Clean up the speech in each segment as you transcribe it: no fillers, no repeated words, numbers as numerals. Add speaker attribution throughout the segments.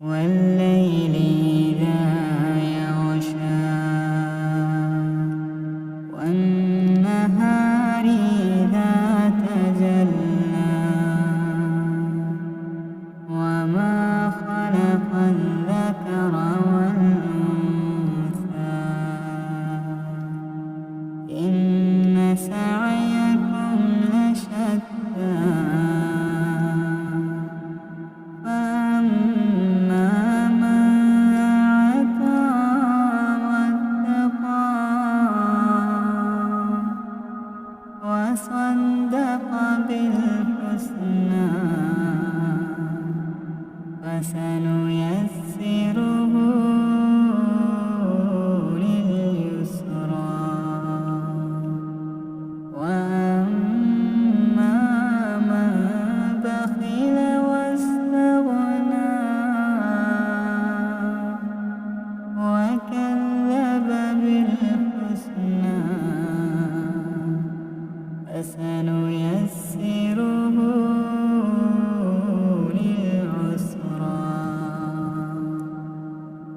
Speaker 1: والليل إذا يغشى والنهار إذا تجلى وما خلق الذكر والأنثى إن سعيكم لشتى وصدق بالحسنى فسنيسره لليسرى وأما من بخل واستغنى وكذب بالحسنى فسنيسره للعسرى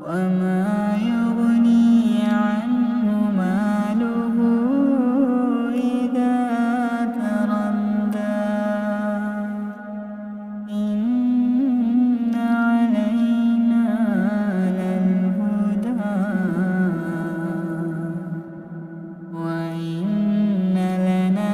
Speaker 1: وما يغني عنه ماله إذا تردى إن علينا للهدى وإن لنا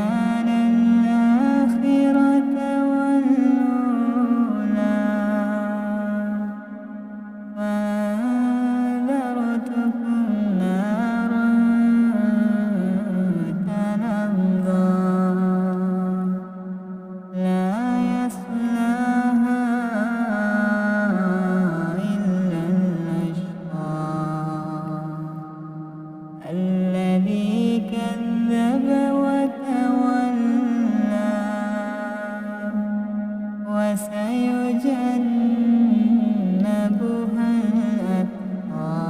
Speaker 1: الذي كذب وتولى وسيجنبها الأتقى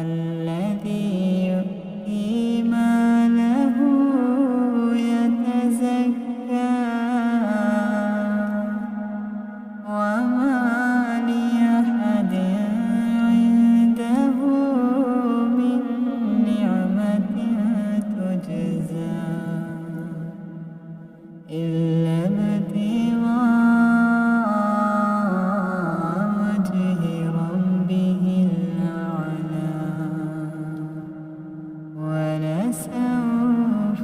Speaker 1: الذي يؤتي ماله يتزكى وما لأحد عنده من نعمة تجزى إلا ابتغاء وجه ربه الأعلى ولسوف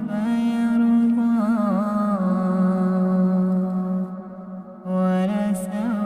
Speaker 1: يرضى ولسوف